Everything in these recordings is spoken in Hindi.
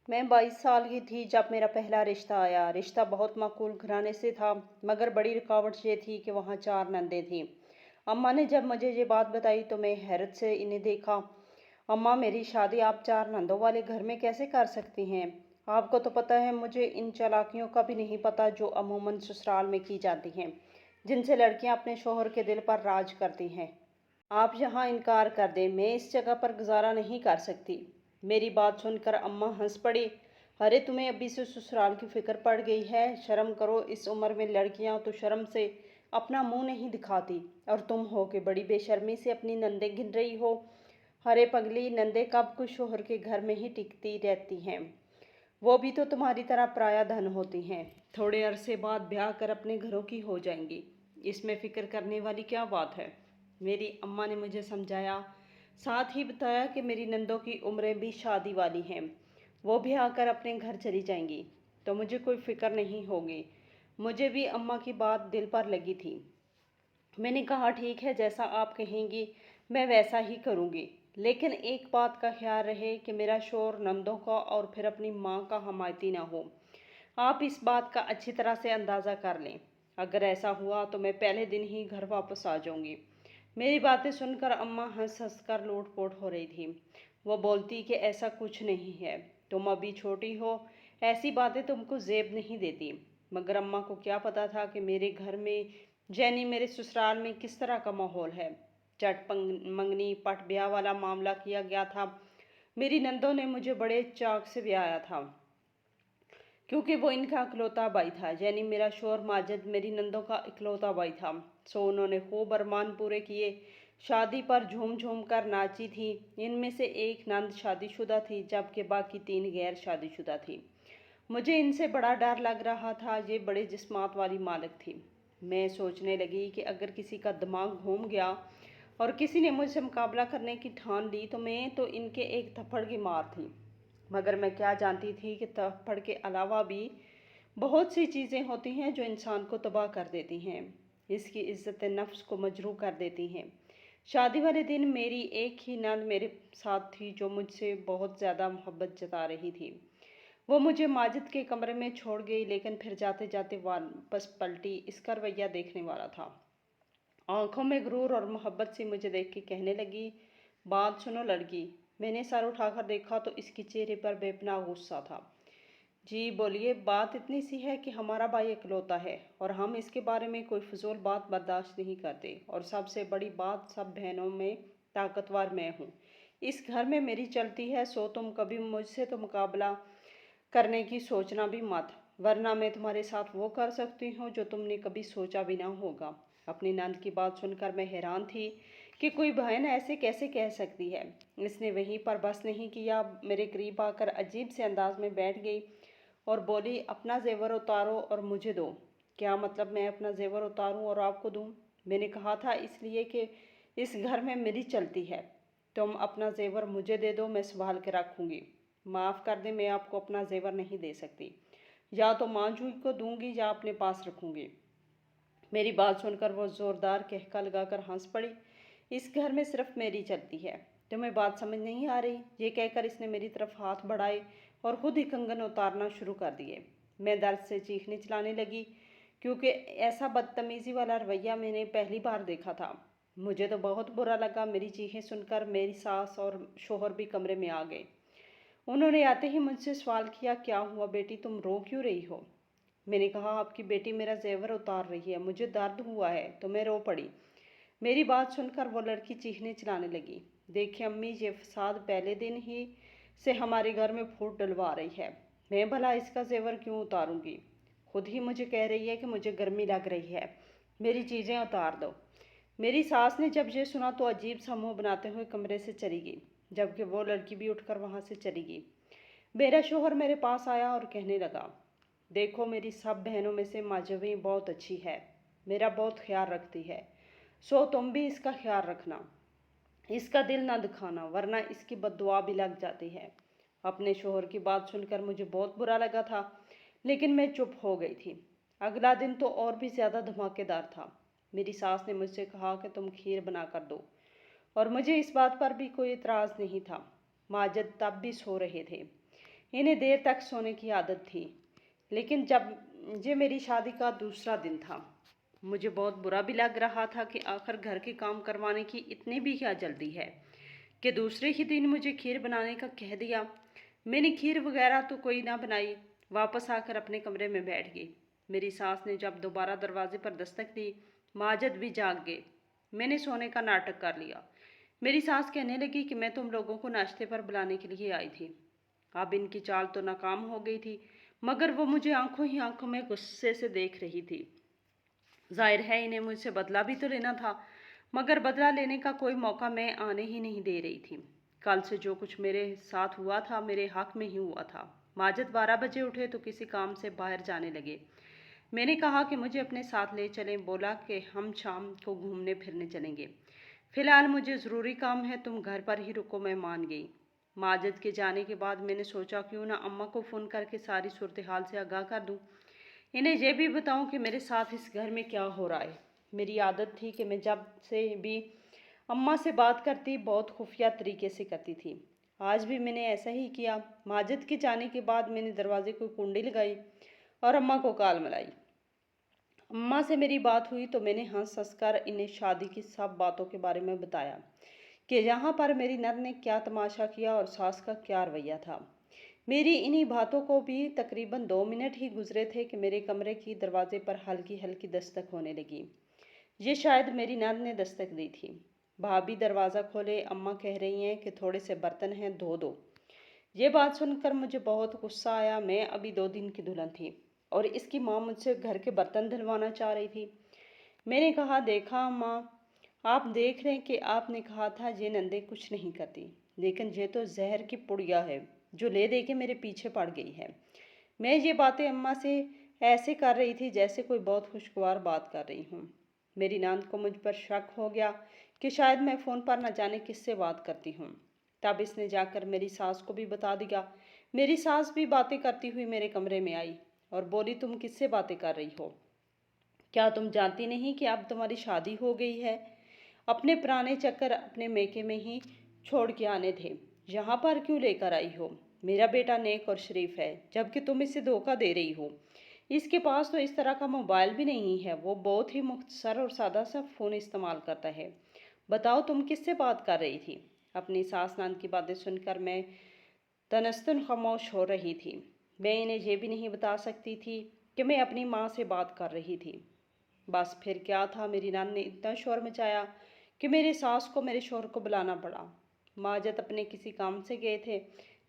मैं 22 साल की थी जब मेरा पहला रिश्ता आया। रिश्ता बहुत माकूल घराने से था, मगर बड़ी रुकावट ये थी कि वहाँ 4 नंदें थीं। अम्मा ने जब मुझे ये बात बताई तो मैं हैरत से इन्हें देखा। अम्मा, मेरी शादी आप 4 नंदों वाले घर में कैसे कर सकती हैं? आपको तो पता है, मुझे इन चालाकियों का भी नहीं पता जो अमूमन ससुराल में की जाती हैं, जिनसे लड़कियां अपने शोहर के दिल पर राज करती हैं। आप यहाँ इनकार कर दें, मैं इस जगह पर गुजारा नहीं कर सकती। मेरी बात सुनकर अम्मा हंस पड़ी। अरे, तुम्हें अभी से ससुराल की फिक्र पड़ गई है? शर्म करो, इस उम्र में लड़कियां तो शर्म से अपना मुंह नहीं दिखाती, और तुम हो के बड़ी बेशर्मी से अपनी नंदें गिन रही हो। अरे पगली, नंदे कब कुछ शोहर के घर में ही टिकती रहती हैं। वो भी तो तुम्हारी तरह पराया धन होती हैं। थोड़े अरसे बाद ब्याह कर अपने घरों की हो जाएंगी। इसमें फिक्र करने वाली क्या बात है? मेरी अम्मा ने मुझे समझाया, साथ ही बताया कि मेरी नंदों की उम्रें भी शादी वाली हैं। वो भी आकर अपने घर चली जाएंगी, तो मुझे कोई फिक्र नहीं होगी। मुझे भी अम्मा की बात दिल पर लगी थी। मैंने कहा, ठीक है, जैसा आप कहेंगी मैं वैसा ही करूँगी। लेकिन एक बात का ख्याल रहे कि मेरा शोर नंदों का और फिर अपनी माँ का हमायती ना हो। आप इस बात का अच्छी तरह से अंदाज़ा कर लें। अगर ऐसा हुआ तो मैं पहले दिन ही घर वापस आ जाऊंगी। मेरी बातें सुनकर अम्मा हंस हंस कर लोटपोट हो रही थी। वो बोलती कि ऐसा कुछ नहीं है, तुम अभी छोटी हो, ऐसी बातें तुमको जेब नहीं देती। मगर अम्मा को क्या पता था कि मेरे घर में, जैनी मेरे ससुराल में, किस तरह का माहौल है। मंगनी पट ब्याह वाला मामला किया गया था। मेरी नंदों ने मुझे बड़े चाक से ब्याया था, क्योंकि वो इनका इकलौता भाई था। यानी मेरा शोहर माजिद मेरी नंदों का इकलौता भाई था। सो उन्होंने खूब अरमान पूरे किए। शादी पर झूम झूम कर नाची थी। इनमें से एक नंद शादीशुदा थी, जबकि बाकी 3 गैर शादीशुदा थी। मुझे इनसे बड़ा डर लग रहा था। ये बड़े जिस्मात वाली मालिक थी। मैं सोचने लगी कि अगर किसी का दिमाग घूम गया और किसी ने मुझसे मुकाबला करने की ठान ली तो मैं तो इनके एक थप्पड़ की मार थी। मगर मैं क्या जानती थी कि थप्पड़ के अलावा भी बहुत सी चीज़ें होती हैं जो इंसान को तबाह कर देती हैं, इसकी इज्जत नफ्स को मजरूह कर देती हैं। शादी वाले दिन मेरी एक ही नंद मेरे साथ थी जो मुझसे बहुत ज़्यादा मोहब्बत जता रही थी। वो मुझे माजिद के कमरे में छोड़ गई, लेकिन फिर जाते जाते वापस पलटी। इसका रवैया देखने वाला था। आंखों में गुरूर और मोहब्बत से मुझे देख के कहने लगी, बात सुनो लड़की। मैंने सर उठाकर देखा तो इसके चेहरे पर बेपनाह गुस्सा था। जी बोलिए। बात इतनी सी है कि हमारा भाई इकलौता है और हम इसके बारे में कोई फजूल बात बर्दाश्त नहीं करते। और सबसे बड़ी बात, सब बहनों में ताकतवर मैं हूँ। इस घर में मेरी चलती है, सो तुम कभी मुझसे तो मुकाबला करने की सोचना भी मत, वरना मैं तुम्हारे साथ वो कर सकती हूँ जो तुमने कभी सोचा भी ना होगा। अपनी नंद की बात सुनकर मैं हैरान थी कि कोई बहन ऐसे कैसे कह सकती है। इसने वहीं पर बस नहीं किया, मेरे करीब आकर अजीब से अंदाज में बैठ गई और बोली, अपना जेवर उतारो और मुझे दो। क्या मतलब, मैं अपना जेवर उतारूं और आपको दूं? मैंने कहा था इसलिए कि इस घर में मेरी चलती है। तुम अपना जेवर मुझे दे दो, मैं संभाल के रखूंगी। माफ़ कर दे, मैं आपको अपना जेवर नहीं दे सकती। या तो मांझू को दूंगी या अपने पास रखूंगी। मेरी बात सुनकर वो जोरदार कहका लगाकर हंस पड़ी। इस घर में सिर्फ मेरी चलती है, तुम्हें बात समझ नहीं आ रही? ये कहकर इसने मेरी तरफ हाथ बढ़ाए और खुद ही कंगन उतारना शुरू कर दिए। मैं दर्द से चीखने चिल्लाने लगी, क्योंकि ऐसा बदतमीजी वाला रवैया मैंने पहली बार देखा था। मुझे तो बहुत बुरा लगा। मेरी चीखें सुनकर मेरी सास और शोहर भी कमरे में आ गए। उन्होंने आते ही मुझसे सवाल किया, क्या हुआ बेटी, तुम रो क्यों रही हो? मैंने कहा, आपकी बेटी मेरा जेवर उतार रही है, मुझे दर्द हुआ है तो मैं रो पड़ी। मेरी बात सुनकर वो लड़की चीखने चिल्लाने लगी, देखिए अम्मी, ये फसाद पहले दिन ही से हमारे घर में फूट डलवा रही है। मैं भला इसका जेवर क्यों उतारूंगी? खुद ही मुझे कह रही है कि मुझे गर्मी लग रही है, मेरी चीज़ें उतार दो। मेरी सास ने जब ये सुना तो अजीब सा मुंह बनाते हुए कमरे से चली गई, जबकि वो लड़की भी उठकर वहां से चली गई। मेरा शोहर मेरे पास आया और कहने लगा, देखो, मेरी सब बहनों में से माजवी बहुत अच्छी है, मेरा बहुत ख्याल रखती है, सो तुम भी इसका ख्याल रखना। इसका दिल ना दुखाना, वरना इसकी बद्दुआ भी लग जाती है। अपने शोहर की बात सुनकर मुझे बहुत बुरा लगा था, लेकिन मैं चुप हो गई थी। अगला दिन तो और भी ज़्यादा धमाकेदार था। मेरी सास ने मुझसे कहा कि तुम खीर बना कर दो, और मुझे इस बात पर भी कोई इतराज़ नहीं था। माजिद तब भी सो रहे थे। इन्हें देर तक सोने की आदत थी। लेकिन जब ये मेरी शादी का दूसरा दिन था, मुझे बहुत बुरा भी लग रहा था कि आखिर घर के काम करवाने की इतनी भी क्या जल्दी है कि दूसरे ही दिन मुझे खीर बनाने का कह दिया। मैंने खीर वगैरह तो कोई ना बनाई, वापस आकर अपने कमरे में बैठ गई। मेरी सास ने जब दोबारा दरवाजे पर दस्तक दी, माजिद भी जाग गए। मैंने सोने का नाटक कर लिया। मेरी सास कहने लगी कि मैं तुम लोगों को नाश्ते पर बुलाने के लिए आई थी। अब इनकी चाल तो नाकाम हो गई थी, मगर वो मुझे आंखों ही आंखों में गुस्से से देख रही थी। जाहिर है इन्हें मुझसे बदला भी तो लेना था, मगर बदला लेने का कोई मौका मैं आने ही नहीं दे रही थी। कल से जो कुछ मेरे साथ हुआ था मेरे हक में ही हुआ था। माजिद 12 बजे उठे तो किसी काम से बाहर जाने लगे। मैंने कहा कि मुझे अपने साथ ले चलें। बोला कि हम शाम को घूमने फिरने चलेंगे। फिलहाल मुझे ज़रूरी काम है, तुम घर पर ही रुको। मैं मान गई। माजिद के जाने के बाद मैंने सोचा क्यों ना अम्मा को फ़ोन करके सारी सूरत हाल से आगाह कर दूँ। इन्हें यह भी बताऊं कि मेरे साथ इस घर में क्या हो रहा है। मेरी आदत थी कि मैं जब से भी अम्मा से बात करती बहुत खुफिया तरीके से करती थी। आज भी मैंने ऐसा ही किया। माजिद के जाने के बाद मैंने दरवाजे को कुंडी लगाई और अम्मा को कॉल मिलाई। अम्मा से मेरी बात हुई तो मैंने हंस हंस कर इन्हें शादी की सब बातों के बारे में बताया कि यहाँ पर मेरी नर ने क्या तमाशा किया और सास का क्या रवैया था। मेरी इन्हीं बातों को भी तकरीबन 2 मिनट ही गुजरे थे कि मेरे कमरे की दरवाजे पर हल्की हल्की दस्तक होने लगी। ये शायद मेरी नंद ने दस्तक दी थी। भाभी दरवाज़ा खोले, अम्मा कह रही हैं कि थोड़े से बर्तन हैं धो दो। ये बात सुनकर मुझे बहुत गुस्सा आया। मैं अभी 2 दिन की दुल्हन थी और इसकी माँ मुझसे घर के बर्तन धुलवाना चाह रही थी। मैंने कहा, देखा अम्मा, आप देख रहे हैं कि आपने कहा था ये नंदे कुछ नहीं करती, लेकिन ये तो जहर की पुड़िया है जो ले दे के मेरे पीछे पड़ गई है। मैं ये बातें अम्मा से ऐसे कर रही थी जैसे कोई बहुत खुशगवार बात कर रही हूँ। मेरी नंद को मुझ पर शक हो गया कि शायद मैं फ़ोन पर न जाने किससे बात करती हूँ। तब इसने जाकर मेरी सास को भी बता दिया। मेरी सास भी बातें करती हुई मेरे कमरे में आई और बोली, तुम किससे बातें कर रही हो? क्या तुम जानती नहीं कि अब तुम्हारी शादी हो गई है? अपने पुराने चक्कर अपने मेके में ही छोड़ के आने थे। यहाँ पर क्यों लेकर आई हो? मेरा बेटा नेक और शरीफ है, जबकि तुम इसे धोखा दे रही हो। इसके पास तो इस तरह का मोबाइल भी नहीं है। वो बहुत ही मुख्तसर और सादा सा फ़ोन इस्तेमाल करता है। बताओ तुम किससे बात कर रही थी? अपनी सास नंद की बातें सुनकर मैं तनस्तन खामोश हो रही थी। मैं इन्हें यह भी नहीं बता सकती थी कि मैं अपनी माँ से बात कर रही थी। बस फिर क्या था, मेरी नान ने इतना शोर मचाया कि मेरे सास को मेरे शोहर को बुलाना पड़ा। माजद अपने किसी काम से गए थे,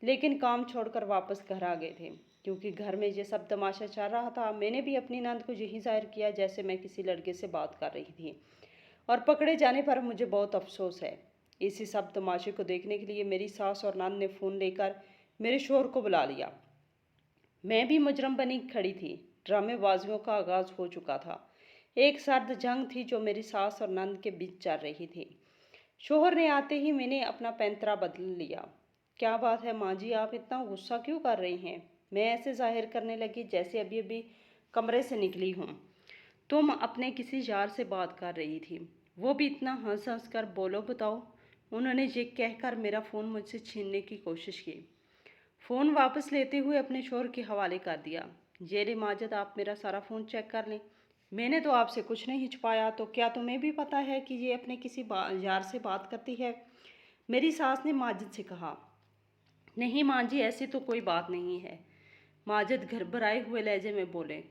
लेकिन काम छोड़कर वापस घर आ गए थे। क्योंकि घर में ये सब तमाशा चल रहा था, मैंने भी अपनी नंद को यही जाहिर किया जैसे मैं किसी लड़के से बात कर रही थी। और पकड़े जाने पर मुझे बहुत अफसोस है। इसी सब तमाशे को देखने के लिए मेरी सास और नंद ने फ़ोन लेकर मेरे शोहर को बुला लिया। मैं भी मुजरम बनी खड़ी थी। ड्रामेबाजियों का आगाज हो चुका था। एक सर्द जंग थी जो मेरी सास और नंद के बीच चल रही थी। शोहर ने आते ही मैंने अपना पैंतरा बदल लिया। क्या बात है माँ जी, आप इतना गुस्सा क्यों कर रही हैं? मैं ऐसे जाहिर करने लगी जैसे अभी अभी कमरे से निकली हूँ। तुम अपने किसी यार से बात कर रही थी, वो भी इतना हंस हंस कर। बोलो बताओ। उन्होंने ये कहकर मेरा फ़ोन मुझसे छीनने की कोशिश की। फ़ोन वापस लेते हुए अपने शोहर के हवाले कर दिया। ये रे माजिद, आप मेरा सारा फ़ोन चेक कर लें। मैंने तो आपसे कुछ नहीं छुपाया। तो क्या तुम्हें भी पता है कि ये अपने किसी यार से बात करती है? मेरी सास ने माजिद से कहा। नहीं माँ जी, ऐसी तो कोई बात नहीं है। माजिद घबराए हुए लहजे में बोले।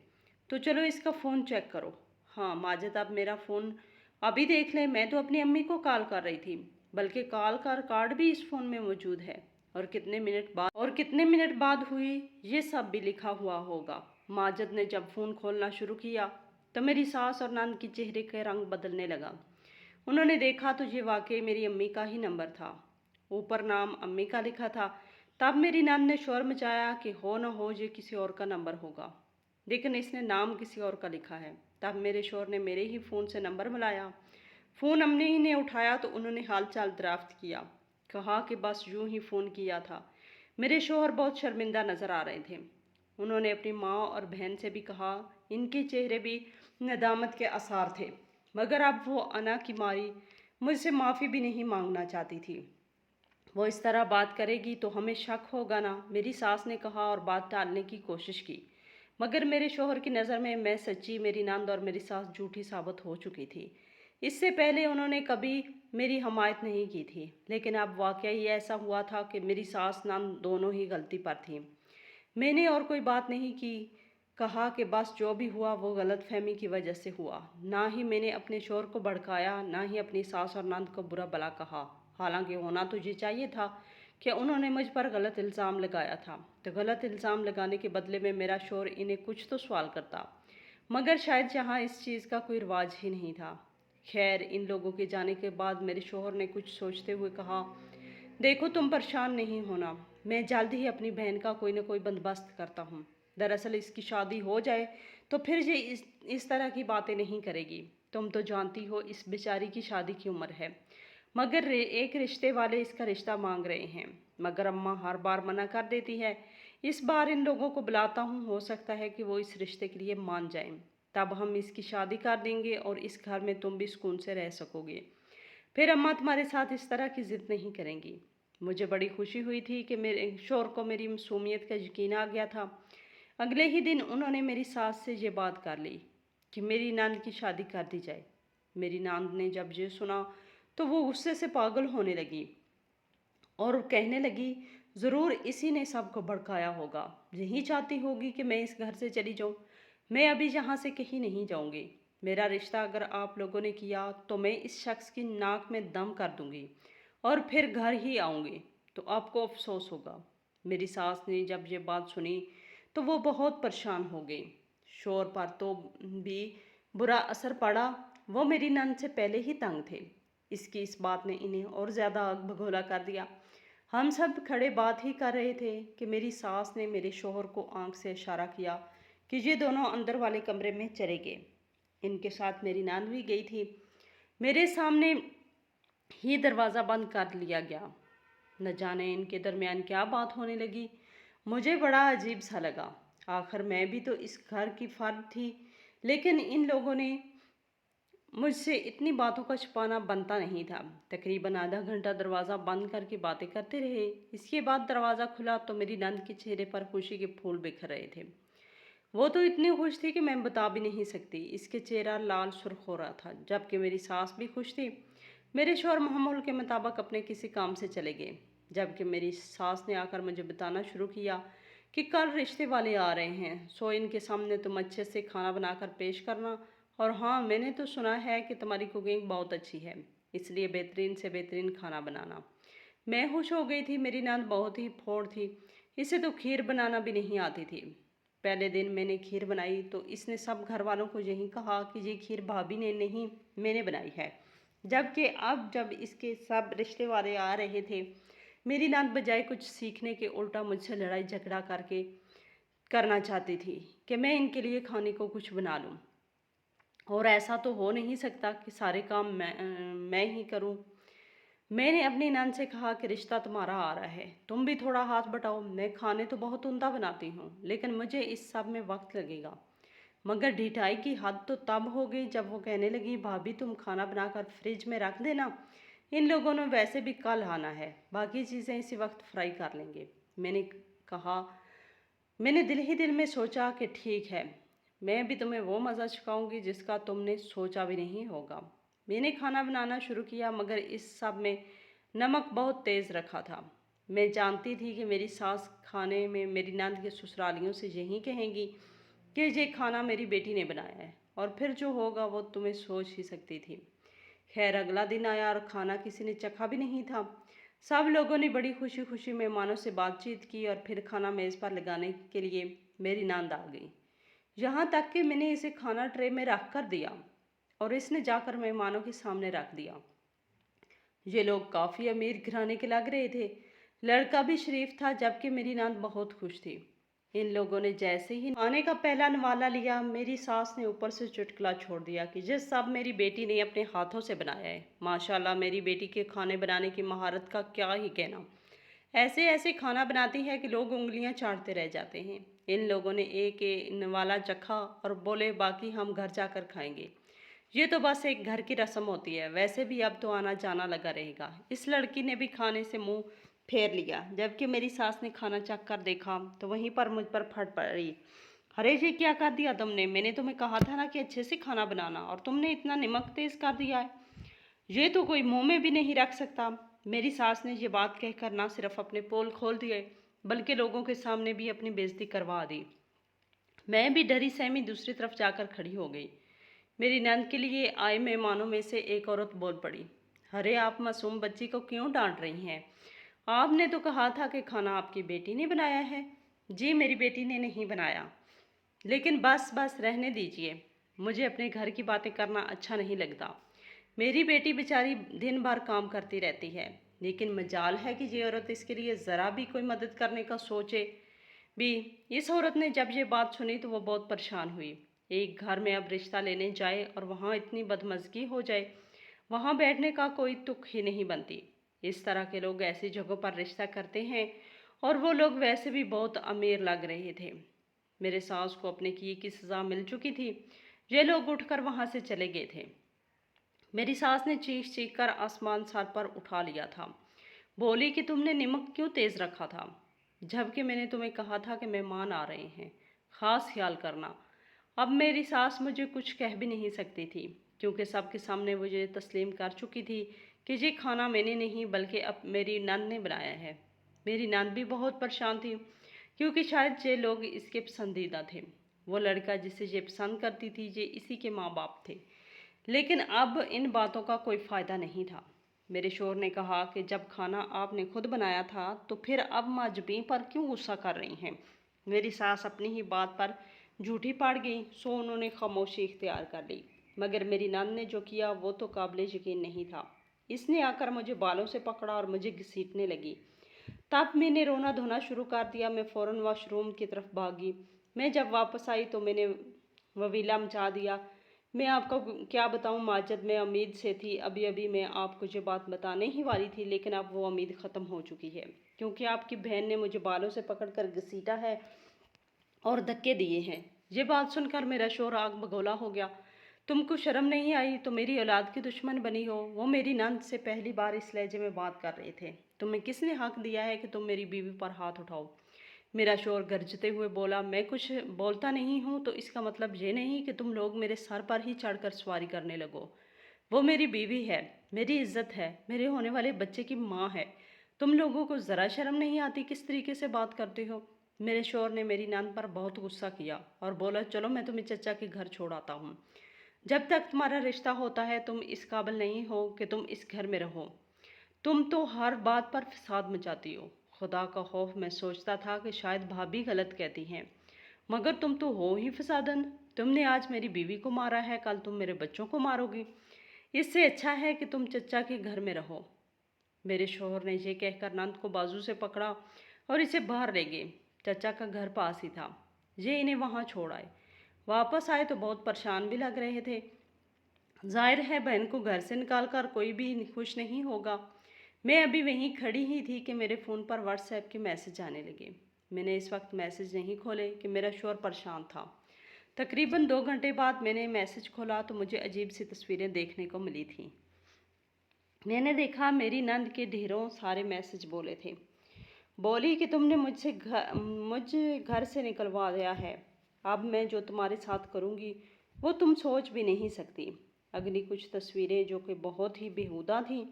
तो चलो इसका फ़ोन चेक करो। हाँ माजिद, अब मेरा फ़ोन अभी देख लें। मैं तो अपनी अम्मी को कॉल कर रही थी, बल्कि कॉल का रिकॉर्ड भी इस फ़ोन में मौजूद है। और कितने मिनट बाद हुई ये सब भी लिखा हुआ होगा। माजिद ने जब फ़ोन खोलना शुरू किया तो मेरी सास और नंद के चेहरे का रंग बदलने लगा। उन्होंने देखा तो ये वाकई मेरी अम्मी का ही नंबर था। ऊपर नाम अम्मी का लिखा था। तब मेरी नंद ने शोर मचाया कि हो न हो ये किसी और का नंबर होगा, लेकिन इसने नाम किसी और का लिखा है। तब मेरे शोहर ने मेरे ही फ़ोन से नंबर मिलाया। फ़ोन अम्मी ही ने उठाया तो उन्होंने हाल चाल दराफ्त किया। कहा कि बस यूं ही फ़ोन किया था। मेरे शोहर बहुत शर्मिंदा नज़र आ रहे थे। उन्होंने अपनी माँ और बहन से भी कहा। इनके चेहरे भी नदामत के आसार थे, मगर अब वो अना की मारी मुझसे माफ़ी भी नहीं मांगना चाहती थी। वो इस तरह बात करेगी तो हमें शक होगा ना, मेरी सास ने कहा और बात टालने की कोशिश की। मगर मेरे शोहर की नज़र में मैं सच्ची, मेरी नंद और मेरी सास झूठी साबित हो चुकी थी। इससे पहले उन्होंने कभी मेरी हमायत नहीं की थी, लेकिन अब वाकया ही ऐसा हुआ था कि मेरी सास नंद दोनों ही गलती पर थीं। मैंने और कोई बात नहीं की, कहा कि बस जो भी हुआ वो गलतफहमी की वजह से हुआ। ना ही मैंने अपने शोहर को भड़काया, ना ही अपनी सास और नंद को बुरा भला कहा। हालांकि होना तो ये चाहिए था कि उन्होंने मुझ पर गलत इल्ज़ाम लगाया था, तो गलत इल्ज़ाम लगाने के बदले में मेरा शोहर इन्हें कुछ तो सवाल करता। मगर शायद यहाँ इस चीज़ का कोई रिवाज ही नहीं था। खैर, इन लोगों के जाने के बाद मेरे शोहर ने कुछ सोचते हुए कहा, देखो तुम परेशान नहीं होना, मैं जल्द ही अपनी बहन का कोई ना कोई बंदोबस्त करता हूँ। दरअसल इसकी शादी हो जाए तो फिर ये इस तरह की बातें नहीं करेगी। तुम तो जानती हो इस बेचारी की शादी की उम्र है। मगर एक रिश्ते वाले इसका रिश्ता मांग रहे हैं, मगर अम्मा हर बार मना कर देती है। इस बार इन लोगों को बुलाता हूँ, हो सकता है कि वो इस रिश्ते के लिए मान जाएं। तब हम इसकी शादी कर देंगे और इस घर में तुम भी सुकून से रह सकोगे। फिर अम्मा तुम्हारे साथ इस तरह की जिद नहीं करेंगी। मुझे बड़ी खुशी हुई थी कि मेरे शोहर को मेरी मासूमियत का यकीन आ गया था। अगले ही दिन उन्होंने मेरी सास से ये बात कर ली कि मेरी नंद की शादी कर दी जाए। मेरी नंद ने जब ये सुना तो वो गुस्से से पागल होने लगी और कहने लगी, ज़रूर इसी ने सबको भड़काया होगा, यही चाहती होगी कि मैं इस घर से चली जाऊँ। मैं अभी यहाँ से कहीं नहीं जाऊँगी। मेरा रिश्ता अगर आप लोगों ने किया तो मैं इस शख्स की नाक में दम कर दूँगी और फिर घर ही आऊँगी, तो आपको अफसोस होगा। मेरी सास ने जब ये बात सुनी तो वो बहुत परेशान हो गई। शोहर पर तो भी बुरा असर पड़ा, वो मेरी नंद से पहले ही तंग थे। इसकी इस बात ने इन्हें और ज़्यादा आग भगोला कर दिया। हम सब खड़े बात ही कर रहे थे कि मेरी सास ने मेरे शोहर को आंख से इशारा किया कि ये दोनों अंदर वाले कमरे में चले गए। इनके साथ मेरी नान भी गई थी। मेरे सामने ही दरवाज़ा बंद कर लिया गया। न जाने इनके दरमियान क्या बात होने लगी। मुझे बड़ा अजीब सा लगा। आखिर मैं भी तो इस घर की फर्द थी, लेकिन इन लोगों ने मुझसे इतनी बातों का छुपाना बनता नहीं था। तकरीबन आधा घंटा दरवाज़ा बंद करके बातें करते रहे। इसके बाद दरवाज़ा खुला तो मेरी नंद के चेहरे पर खुशी के फूल बिखर रहे थे। वो तो इतनी खुश थी कि मैं बता भी नहीं सकती। इसके चेहरा लाल सुर्ख हो रहा था, जबकि मेरी सास भी खुश थी। मेरे शौहर मामूल के मुताबिक अपने किसी काम से चले गए, जबकि मेरी सास ने आकर मुझे बताना शुरू किया कि कल रिश्ते वाले आ रहे हैं, सो इनके सामने तुम अच्छे से खाना बनाकर पेश करना। और हाँ, मैंने तो सुना है कि तुम्हारी कुकिंग बहुत अच्छी है, इसलिए बेहतरीन से बेहतरीन खाना बनाना। मैं खुश हो गई थी। मेरी नंद बहुत ही फोड़ थी, इसे तो खीर बनाना भी नहीं आती थी। पहले दिन मैंने खीर बनाई तो इसने सब घर वालों को यही कहा कि ये खीर भाभी ने नहीं, मैंने बनाई है। जबकि अब जब इसके सब रिश्ते वाले आ रहे थे, मेरी नंद बजाय कुछ सीखने के उल्टा मुझसे लड़ाई झगड़ा करके करना चाहती थी कि मैं इनके लिए खाने को कुछ बना लूं। और ऐसा तो हो नहीं सकता कि सारे काम मैं ही करूं। मैंने अपनी नंद से कहा कि रिश्ता तुम्हारा आ रहा है, तुम भी थोड़ा हाथ बटाओ। मैं खाने तो बहुत उम्दा बनाती हूँ, लेकिन मुझे इस सब में वक्त लगेगा। मगर ढिठाई की हद तो तब हो गई जब वो कहने लगी, भाभी तुम खाना बनाकर फ्रिज में रख देना, इन लोगों ने वैसे भी कल आना है, बाकी चीज़ें इसी वक्त फ्राई कर लेंगे। मैंने कहा, मैंने दिल ही दिल में सोचा कि ठीक है, मैं भी तुम्हें वो मज़ा चखाऊंगी जिसका तुमने सोचा भी नहीं होगा। मैंने खाना बनाना शुरू किया, मगर इस सब में नमक बहुत तेज़ रखा था। मैं जानती थी कि मेरी सास खाने में मेरी नंद के ससुरालियों से यही कहेंगी कि ये खाना मेरी बेटी ने बनाया है, और फिर जो होगा वो तुम्हें सोच ही सकती थी। खैर, अगला दिन आया और खाना किसी ने चखा भी नहीं था। सब लोगों ने बड़ी खुशी खुशी मेहमानों से बातचीत की और फिर खाना मेज़ पर लगाने के लिए मेरी नंद आ गई। यहाँ तक कि मैंने इसे खाना ट्रे में रख कर दिया और इसने जाकर मेहमानों के सामने रख दिया। ये लोग काफ़ी अमीर घराने के लग रहे थे। लड़का भी शरीफ था, जबकि मेरी नंद बहुत खुश थी। इन लोगों ने जैसे ही खाने का पहला नवाला लिया, मेरी सास ने ऊपर से चुटकुला छोड़ दिया कि ये सब मेरी बेटी ने अपने हाथों से बनाया है। माशाल्लाह, मेरी बेटी के खाने बनाने की महारत का क्या ही कहना। ऐसे ऐसे खाना बनाती है कि लोग उंगलियां चाटते रह जाते हैं। इन लोगों ने एक नवाला चखा और बोले, बाकी हम घर जाकर खाएंगे। ये तो बस एक घर की रस्म होती है, वैसे भी अब तो आना जाना लगा रहेगा। इस लड़की ने भी खाने से मुंह फेर लिया। जबकि मेरी सास ने खाना चख कर देखा तो वहीं पर मुझ पर फट पड़ी। अरे ये क्या कर दिया तुमने? मैंने तुम्हें कहा था ना कि अच्छे से खाना बनाना, और तुमने इतना नमक तेज कर दिया है। ये तो कोई मुंह में भी नहीं रख सकता। मेरी सास ने ये बात कहकर ना सिर्फ अपने पोल खोल दिए बल्कि लोगों के सामने भी अपनी बेइज्जती करवा दी। मैं भी डरी सहमी दूसरी तरफ जाकर खड़ी हो गई। मेरी नंद के लिए आए मेहमानों में से एक औरत बोल पड़ी। अरे आप मासूम बच्ची को क्यों डांट रही हैं? आपने तो कहा था कि खाना आपकी बेटी ने बनाया है। जी मेरी बेटी ने नहीं बनाया। लेकिन बस बस रहने दीजिए। मुझे अपने घर की बातें करना अच्छा नहीं लगता। मेरी बेटी बेचारी दिन भर काम करती रहती है, लेकिन मजाल है कि ये औरत इसके लिए ज़रा भी कोई मदद करने का सोचे भी। इस औरत ने जब ये बात सुनी तो वो बहुत परेशान हुई। एक घर में अब रिश्ता लेने जाए और वहाँ इतनी बदमज़गी हो जाए, वहाँ बैठने का कोई तुक ही नहीं बनती। इस तरह के लोग ऐसी जगहों पर रिश्ता करते हैं, और वो लोग वैसे भी बहुत अमीर लग रहे थे। मेरे सास को अपने किए की सज़ा मिल चुकी थी। ये लोग उठकर वहाँ से चले गए थे। मेरी सास ने चीख चीख कर आसमान सर पर उठा लिया था। बोली कि तुमने नमक क्यों तेज रखा था, जबकि मैंने तुम्हें कहा था कि मेहमान आ रहे हैं, खास ख्याल करना। अब मेरी सास मुझे कुछ कह भी नहीं सकती थी, क्योंकि सबके सामने मुझे तस्लीम कर चुकी थी कि ये खाना मैंने नहीं बल्कि अब मेरी नंद ने बनाया है। मेरी नंद भी बहुत परेशान थी, क्योंकि शायद ये लोग इसके पसंदीदा थे। वो लड़का जिसे ये पसंद करती थी ये इसी के माँ बाप थे। लेकिन अब इन बातों का कोई फ़ायदा नहीं था। मेरे शोहर ने कहा कि जब खाना आपने खुद बनाया था तो फिर अब माजबी पर क्यों गुस्सा कर रही हैं? मेरी सास अपनी ही बात पर झूठी पड़ गई, सो उन्होंने खामोशी इख्तियार कर ली। मगर मेरी नंद ने जो किया वो तो काबिले यकीन नहीं था। इसने आकर मुझे बालों से पकड़ा और मुझे घसीटने लगी। तब मैंने रोना धोना शुरू कर दिया। मैं फ़ौरन वॉशरूम की तरफ भागी। मैं जब वापस आई तो मैंने ववीला मचा दिया। मैं आपको क्या बताऊं माजिद, मैं उम्मीद से थी, अभी अभी मैं आपको ये बात बताने ही वाली थी, लेकिन अब वो उम्मीद ख़त्म हो चुकी है, क्योंकि आपकी बहन ने मुझे बालों से पकड़कर घसीटा है और धक्के दिए हैं। ये बात सुनकर मेरा शोर आग बगोला हो गया। तुमको शर्म नहीं आई तो मेरी औलाद की दुश्मन बनी हो। वो मेरी नंद से पहली बार इस लहजे में बात कर रहे थे। तुम्हें किसने हक दिया है कि तुम मेरी बीवी पर हाथ उठाओ? मेरा शोर गरजते हुए बोला। मैं कुछ बोलता नहीं हूँ तो इसका मतलब ये नहीं कि तुम लोग मेरे सर पर ही चढ़कर सवारी करने लगो। वो मेरी बीवी है, मेरी इज्जत है, मेरे होने वाले बच्चे की माँ है। तुम लोगों को ज़रा शर्म नहीं आती किस तरीके से बात करते हो? मेरे शोहर ने मेरी नंद पर बहुत गुस्सा किया और बोला, चलो मैं तुम्हें चचा के घर छोड़ आता हूँ। जब तक तुम्हारा रिश्ता होता है तुम इस काबिल नहीं हो कि तुम इस घर में रहो। तुम तो हर बात पर फसाद मचाती हो। खुदा का खौफ, मैं सोचता था कि शायद भाभी गलत कहती हैं, मगर तुम तो हो ही फसादन। तुमने आज मेरी बीवी को मारा है, कल तुम मेरे बच्चों को मारोगी। इससे अच्छा है कि तुम चचा के घर में रहो। मेरे शोहर ने ये कहकर नंद को बाजू से पकड़ा और इसे बाहर ले गए। चचा का घर पास ही था। ये इन्हें वहाँ छोड़ आए। वापस आए तो बहुत परेशान भी लग रहे थे। जाहिर है बहन को घर से निकाल कर कोई भी खुश नहीं होगा। मैं अभी वहीं खड़ी ही थी कि मेरे फ़ोन पर व्हाट्सएप के मैसेज आने लगे। मैंने इस वक्त मैसेज नहीं खोले कि मेरा शोहर परेशान था। तकरीबन 2 घंटे बाद मैंने मैसेज खोला तो मुझे अजीब सी तस्वीरें देखने को मिली थी। मैंने देखा मेरी नंद के ढेरों सारे मैसेज बोले थे। बोली कि तुमने मुझे घर से निकलवा दिया है। अब मैं जो तुम्हारे साथ करूँगी वो तुम सोच भी नहीं सकती। अगली कुछ तस्वीरें जो कि बहुत ही बेहुदा थीं।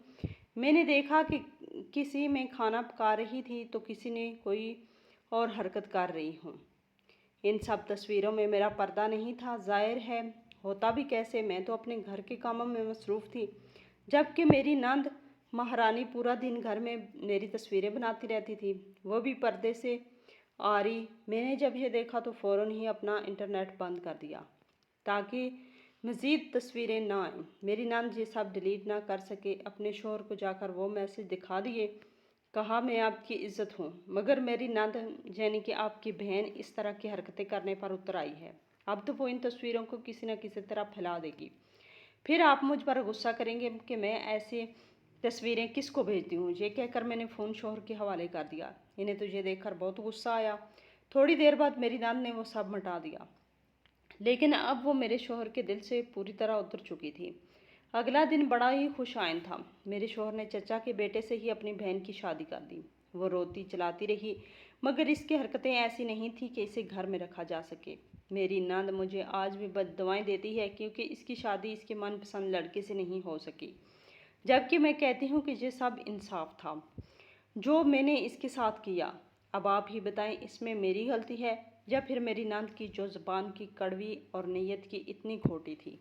मैंने देखा कि किसी में खाना पका रही थी तो किसी ने कोई और हरकत कर रही हूँ। इन सब तस्वीरों में मेरा पर्दा नहीं था। जाहिर है होता भी कैसे, मैं तो अपने घर के कामों में मसरूफ़ थी, जबकि मेरी नंद महारानी पूरा दिन घर में मेरी तस्वीरें बनाती रहती थी, वो भी पर्दे से आ रही। मैंने जब ये देखा तो फ़ौरन ही अपना इंटरनेट बंद कर दिया ताकि मज़ीद तस्वीरें ना आएं। मेरी नंद ये सब डिलीट ना कर सके। अपने शोहर को जाकर वो मैसेज दिखा दिए। कहा, मैं आपकी इज्जत हूँ, मगर मेरी नंद यानी कि आपकी बहन इस तरह की हरकतें करने पर उतर आई है। अब तो वो इन तस्वीरों को किसी न किसी तरह फैला देगी। फिर आप मुझ पर गुस्सा करेंगे कि मैं ऐसे तस्वीरें किसको भेजती हूँ। ये कहकर मैंने फ़ोन शोहर के हवाले कर दिया। इन्हें तो ये देखकर बहुत गुस्सा आया। थोड़ी देर बाद मेरी नंद ने वो सब मिटा दिया, लेकिन अब वो मेरे शोहर के दिल से पूरी तरह उतर चुकी थी। अगला दिन बड़ा ही खुश आइन था। मेरे शोहर ने चचा के बेटे से ही अपनी बहन की शादी कर दी। वो रोती चलाती रही, मगर इसकी हरकतें ऐसी नहीं थी कि इसे घर में रखा जा सके। मेरी नंद मुझे आज भी बद्दुआएं देती है क्योंकि इसकी शादी इसके मनपसंद लड़के से नहीं हो सकी, जबकि मैं कहती हूँ कि ये सब इंसाफ था जो मैंने इसके साथ किया। अब आप ही बताएं, इसमें मेरी गलती है या फिर मेरी नंद की जो ज़ुबान की कड़वी और नीयत की इतनी खोटी थी।